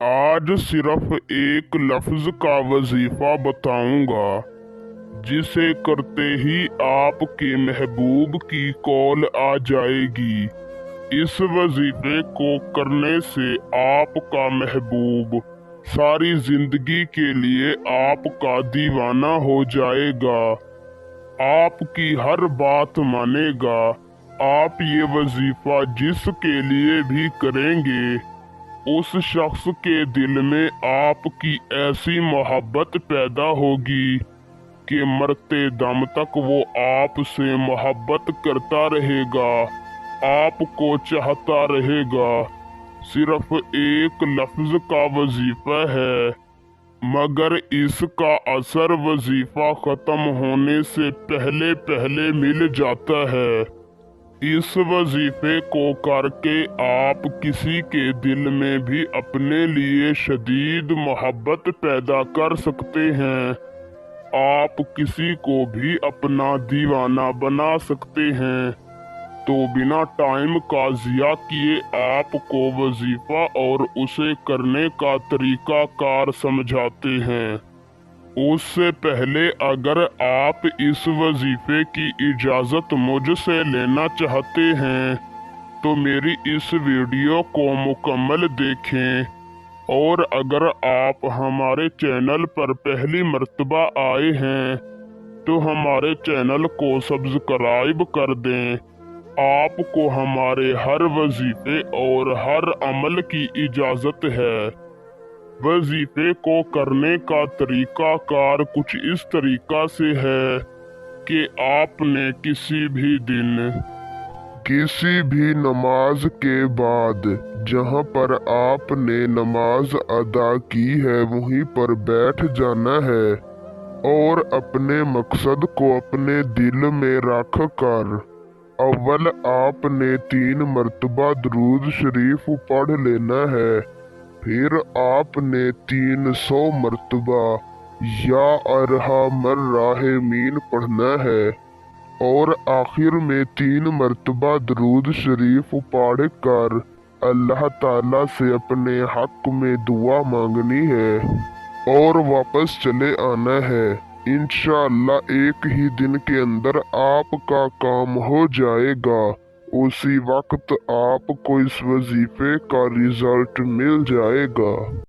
आज सिर्फ एक लफ्ज का वजीफा बताऊंगा जिसे करते ही आपके महबूब की कॉल आ जाएगी। इस वजीफे को करने से आपका महबूब सारी जिंदगी के लिए आपका दीवाना हो जाएगा, आपकी हर बात मानेगा। आप ये वजीफा जिसके लिए भी करेंगे उस शख्स के दिल में आपकी ऐसी मोहब्बत पैदा होगी कि मरते दम तक वो आपसे मोहब्बत करता रहेगा, आपको चाहता रहेगा। सिर्फ एक लफ्ज का वजीफा है, मगर इसका असर वजीफा खत्म होने से पहले पहले मिल जाता है। इस वजीफे को करके आप किसी के दिल में भी अपने लिए शदीद मोहब्बत पैदा कर सकते हैं। आप किसी को भी अपना दीवाना बना सकते हैं। तो बिना टाइम का ज़िया किए आपको वजीफा और उसे करने का तरीका कार समझाते हैं। उससे पहले अगर आप इस वजीफे की इजाज़त मुझसे लेना चाहते हैं तो मेरी इस वीडियो को मुकम्मल देखें, और अगर आप हमारे चैनल पर पहली मर्तबा आए हैं तो हमारे चैनल को सब्सक्राइब कर दें। आपको हमारे हर वजीफे और हर अमल की इजाज़त है। वजीफे को करने का तरीका कार कुछ इस तरीका से है कि आपने किसी भी दिन किसी भी नमाज के बाद जहां पर आपने नमाज अदा की है वहीं पर बैठ जाना है और अपने मकसद को अपने दिल में रख कर अव्वल आपने 3 मर्तबा दरूद शरीफ पढ़ लेना है। फिर आपने 300 मर्तबा या अरहमर राहिमीन पढ़ना है और आखिर में 3 मर्तबा दरूद शरीफ पढ़ कर अल्लाह ताला से अपने हक में दुआ मांगनी है और वापस चले आना है। इंशाअल्लाह एक ही दिन के अंदर आपका काम हो जाएगा। उसी वक्त आपको इस वजीफे का रिजल्ट मिल जाएगा।